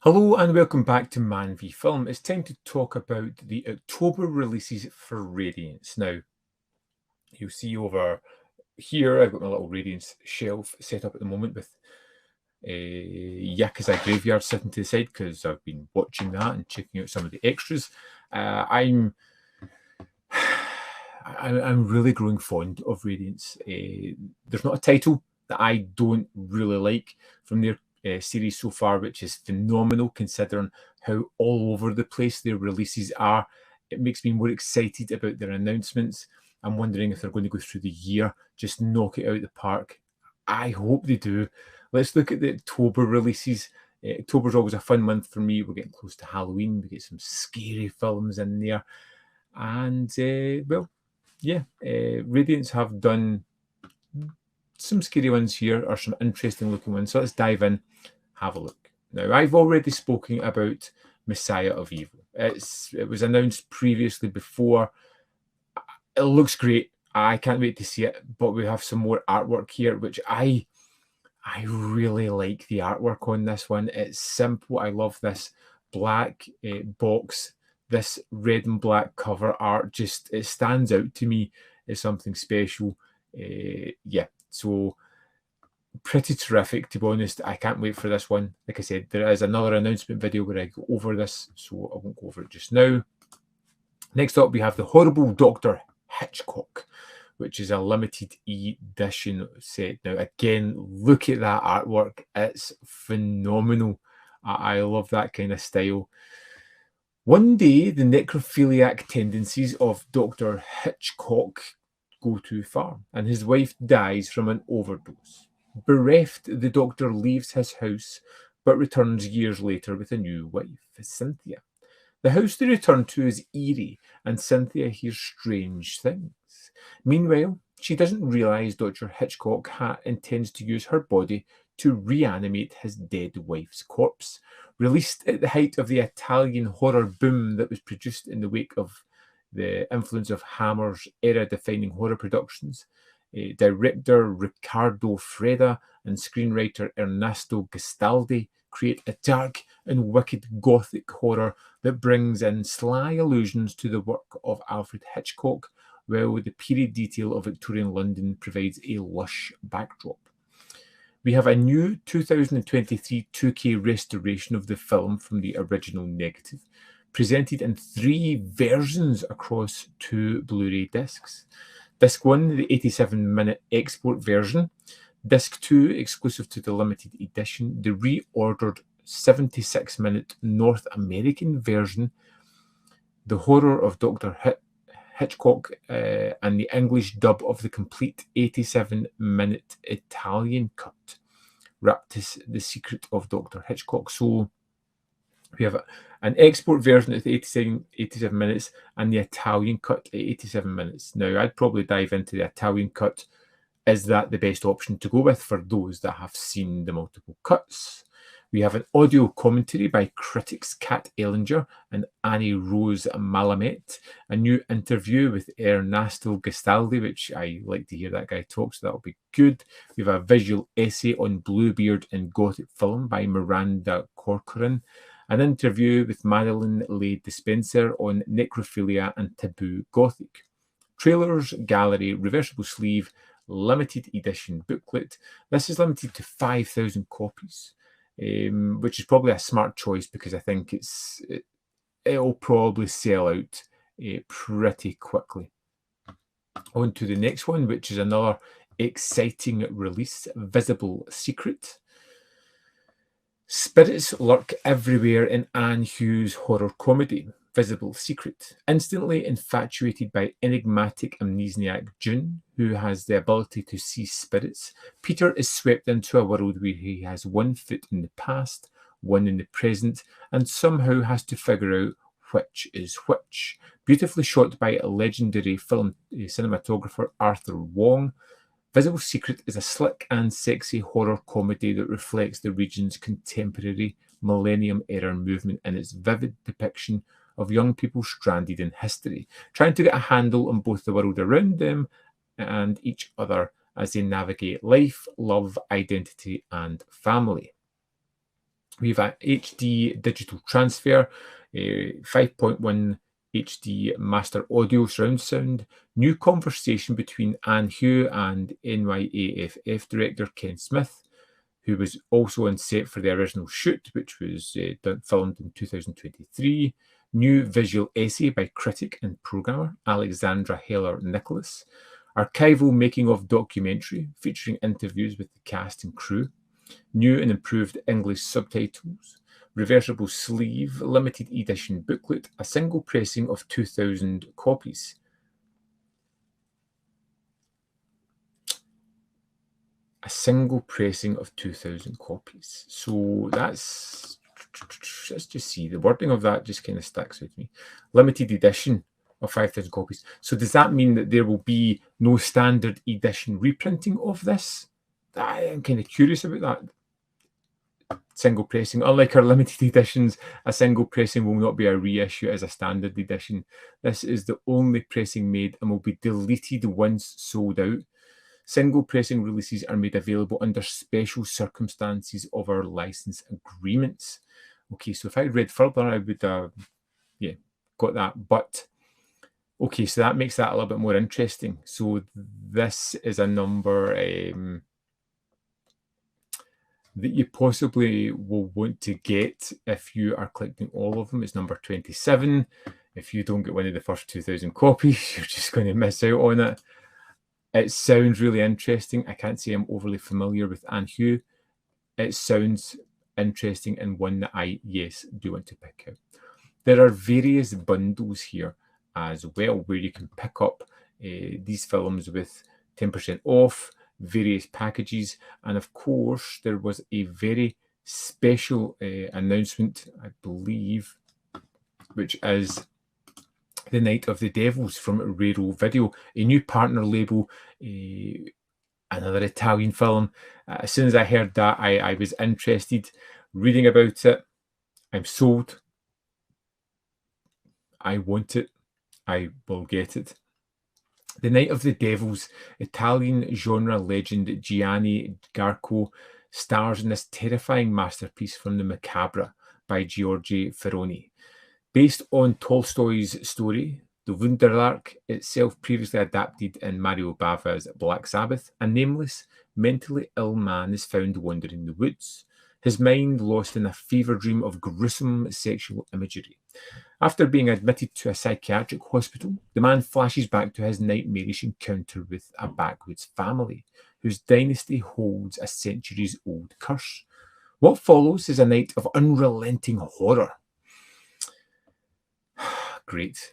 Hello and welcome back to ManVFilm. It's time to talk about the October releases for Radiance. Now, you'll see over here, I've got my little Radiance shelf set up at the moment with Yakuza Graveyard sitting to the side because I've been watching that and checking out some of the extras. I'm really growing fond of Radiance. There's not a title that I don't really like from their series so far, which is phenomenal considering how all over the place their releases are. It makes me more excited about their announcements. I'm wondering if they're going to go through the year, just knock it out of the park. I hope they do. Let's look at the October releases. October's always a fun month for me. We're getting close to Halloween. We get some scary films in there. And, Radiance have done some scary ones here, or some interesting looking ones. So let's dive in, have a look. Now, I've already spoken about Messiah of Evil. It was announced previously before. It looks great. I can't wait to see it. But we have some more artwork here, which I really like the artwork on this one. It's simple. I love this black box. This red and black cover art it stands out to me as something special. So pretty terrific, to be honest. I can't wait for this one. Like I said, there is another announcement video where I go over this, so I won't go over it just now. Next up, we have the horrible Dr. Hitchcock, which is a limited edition set. Now, again, look at that artwork. It's phenomenal. I love that kind of style. One day, the necrophiliac tendencies of Dr. Hitchcock go too far, and his wife dies from an overdose. Bereft, the doctor leaves his house, but returns years later with a new wife, Cynthia. The house they return to is eerie, and Cynthia hears strange things. Meanwhile, she doesn't realise Dr. Hitchcock intends to use her body to reanimate his dead wife's corpse. Released at the height of the Italian horror boom that was produced in the wake of the influence of Hammer's era-defining horror productions, director Riccardo Freda and screenwriter Ernesto Gastaldi create a dark and wicked gothic horror that brings in sly allusions to the work of Alfred Hitchcock, while the period detail of Victorian London provides a lush backdrop. We have a new 2023 2K restoration of the film from the original negative, presented in 3 versions across 2 Blu-ray discs. Disc 1, the 87-minute export version. Disc 2, exclusive to the limited edition, the reordered 76-minute North American version. The horror of Dr. Hitchcock and the English dub of the complete 87-minute Italian cut. Raptus, the secret of Dr. Hitchcock. So we have an export version at 87 minutes and the Italian cut at 87 minutes. Now, I'd probably dive into the Italian cut. Is that the best option to go with for those that have seen the multiple cuts? We have an audio commentary by critics Kat Ellinger and Annie Rose Malamet. A new interview with Ernesto Gastaldi, which I like to hear that guy talk, so that'll be good. We have a visual essay on Bluebeard and Gothic film by Miranda Corcoran. An interview with Madeline Leigh Dispenser on necrophilia and taboo Gothic. Trailers, gallery, reversible sleeve, limited edition booklet. This is limited to 5,000 copies, which is probably a smart choice because I think it'll probably sell out pretty quickly. On to the next one, which is another exciting release, Visible Secret. Spirits lurk everywhere in Anne Hughes' horror comedy, Visible Secret. Instantly infatuated by enigmatic amnesiac June, who has the ability to see spirits, Peter is swept into a world where he has one foot in the past, one in the present, and somehow has to figure out which is which. Beautifully shot by legendary film cinematographer Arthur Wong, Visible Secret is a slick and sexy horror comedy that reflects the region's contemporary millennium-era movement in its vivid depiction of young people stranded in history, trying to get a handle on both the world around them and each other as they navigate life, love, identity, and family. We have a HD digital transfer, 5.1 HD master audio surround sound, new conversation between Anne Hugh and NYAFF director Ken Smith, who was also on set for the original shoot, which was filmed in 2023. New visual essay by critic and programmer Alexandra Heller Nicholas. Archival making-of documentary featuring interviews with the cast and crew. New and improved English subtitles. Reversible sleeve, limited edition booklet, a single pressing of 2,000 copies. A single pressing of 2,000 copies. So let's just see. The wording of that just kind of sticks with me. Limited edition of 5,000 copies. So does that mean that there will be no standard edition reprinting of this? I am kind of curious about that. Single pressing. Unlike our limited editions, a single pressing will not be a reissue as a standard edition. This is the only pressing made and will be deleted once sold out. Single pressing releases are made available under special circumstances of our license agreements. Okay, so if I read further, I would got that. But okay, so that makes that a little bit more interesting. So this is a number that you possibly will want to get if you are collecting all of them. It's number 27. If you don't get one of the first 2,000 copies, you're just going to miss out on it. It sounds really interesting. I can't say I'm overly familiar with Anne Hugh. It sounds interesting and one that I, yes, do want to pick out. There are various bundles here as well where you can pick up these films with 10% off, various packages, and of course there was a very special announcement, I believe, which is The Night of the Devils from Raro Video, a new partner label, another Italian film. As soon as I heard that, I was interested. Reading about it, I'm sold. I want it. I will get it. The Night of the Devils, Italian genre legend Gianni Garco stars in this terrifying masterpiece from the macabre by Giorgio Ferroni. Based on Tolstoy's story, The Wunderlark, itself previously adapted in Mario Bava's Black Sabbath, a nameless, mentally ill man is found wandering the woods, his mind lost in a fever dream of gruesome sexual imagery. After being admitted to a psychiatric hospital, the man flashes back to his nightmarish encounter with a backwoods family, whose dynasty holds a centuries-old curse. What follows is a night of unrelenting horror. Great.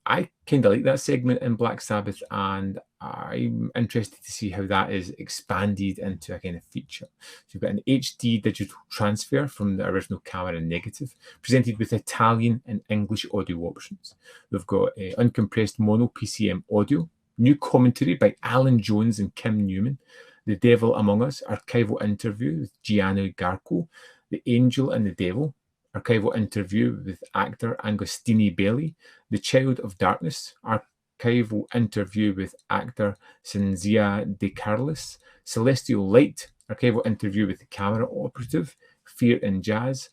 I kind of like that segment in Black Sabbath, and I'm interested to see how that is expanded into a kind of feature. So you've got an HD digital transfer from the original camera negative, presented with Italian and English audio options. We've got uncompressed mono PCM audio, new commentary by Alan Jones and Kim Newman, The Devil Among Us, archival interview with Gianni Garco, The Angel and the Devil, archival interview with actor Agostini Belli, The Child of Darkness, archival interview with actor Cinzia De Carlis, Celestial Light, archival interview with the camera operative, Fear in Jazz,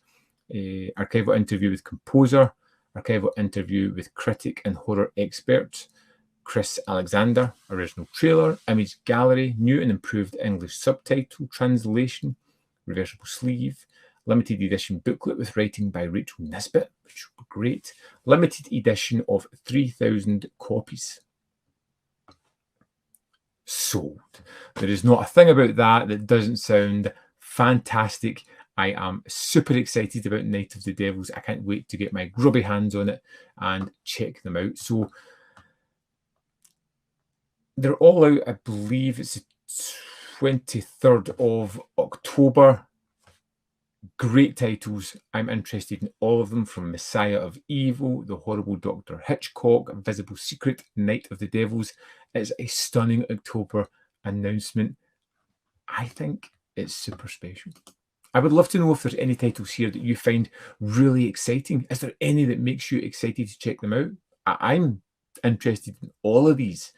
archival interview with composer, archival interview with critic and horror expert Chris Alexander, original trailer, image gallery, new and improved English subtitle translation, reversible sleeve, limited edition booklet with writing by Rachel Nisbet, which would be great. Limited edition of 3,000 copies. Sold. There is not a thing about that doesn't sound fantastic. I am super excited about Night of the Devils. I can't wait to get my grubby hands on it and check them out. So they're all out, I believe it's the 23rd of October. Great titles. I'm interested in all of them, from Messiah of Evil, The Horrible Dr. Hitchcock, Invisible Secret, Night of the Devils. It's a stunning October announcement. I think it's super special. I would love to know if there's any titles here that you find really exciting. Is there any that makes you excited to check them out? I'm interested in all of these.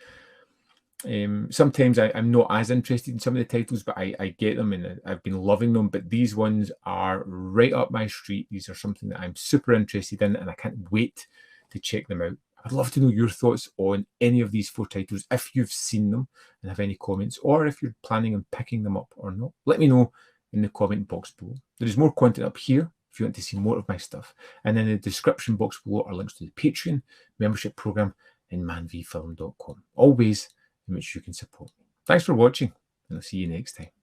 Sometimes I'm not as interested in some of the titles, but I get them and I've been loving them. But these ones are right up my street. These are something that I'm super interested in and I can't wait to check them out. I'd love to know your thoughts on any of these 4 titles, if you've seen them and have any comments, or if you're planning on picking them up or not. Let me know in the comment box below. There is more content up here if you want to see more of my stuff. And in the description box below are links to the Patreon membership program and manvfilm.com. Always in which you can support me. Thanks for watching, and I'll see you next time.